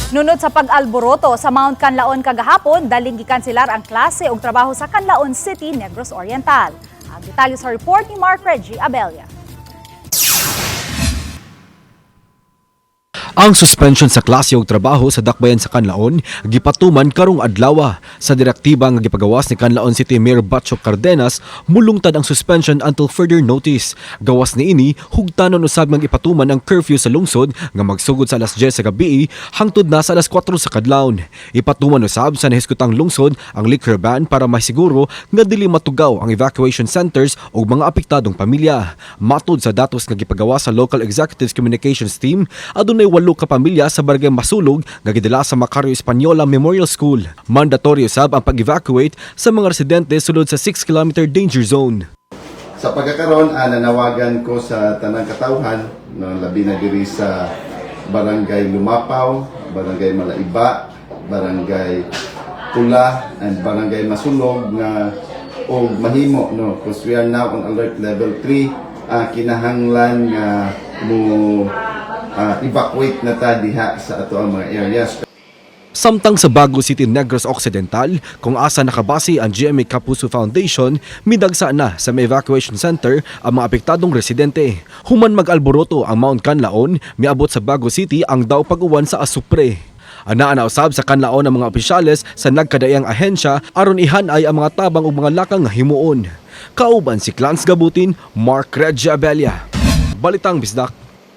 Nunot sa pag-alburuto sa Mount Canlaon kagahapon, daling gikanselar ang klase ug trabaho sa Canlaon City, Negros Oriental. Ang detalye sa report ni Mark Reggie Abella. Ang suspension sa klase ug trabaho sa dakbayan sa Canlaon gipatuman karong adlaw. Sa direktiba nga gipagawas ni Canlaon City Mayor Bacho Cardenas, mulungtad ang suspension until further notice. Gawas niini hugtanon usab nga ipatuman ang curfew sa lungsod nga magsugod sa alas 10 sa gabi hangtod na sa alas 4 sa kadlawon. Ipatuman usab sa nahiskutang lungsod ang liquor ban para masiguro nga dili matugaw ang evacuation centers ug mga apektadong pamilya. Matud sa datos nga gipagawas sa Local Executives Communications Team, adunay 8 ka pamilya sa barangay Masulog nga gidala sa Macario Española Memorial School. Mandatory usab ang pag-evacuate sa mga residente sulod sa 6-kilometer danger zone. Sa pagkakaroon, nanawagan ko sa tanang katawhan, no, labi na diri sa barangay Lumapaw, barangay Malaiba, barangay Pula, and barangay Masulog nga og mahimo, no, because we are now on alert level 3, kinahanglan nga mo evacuate na ta diha sa ato ang mga areas. Samtang sa Bago City, Negros Occidental, kung asa naka-base ang Gma Kapuso Foundation, midagsa na sa may evacuation center ang mga apektadong residente. Human mag-alburuto ang Mount Canlaon, miabot sa Bago City ang daw pag-uwan sa asupre. Anaa na usab sa Canlaon ang mga opisyales sa nagkadaiyang ahensya aron ihanay ang mga tabang ug mga lakang nga himuon. Kauban si Clans Gabutin, Mark Reggie Abella, Balitang Bisdak.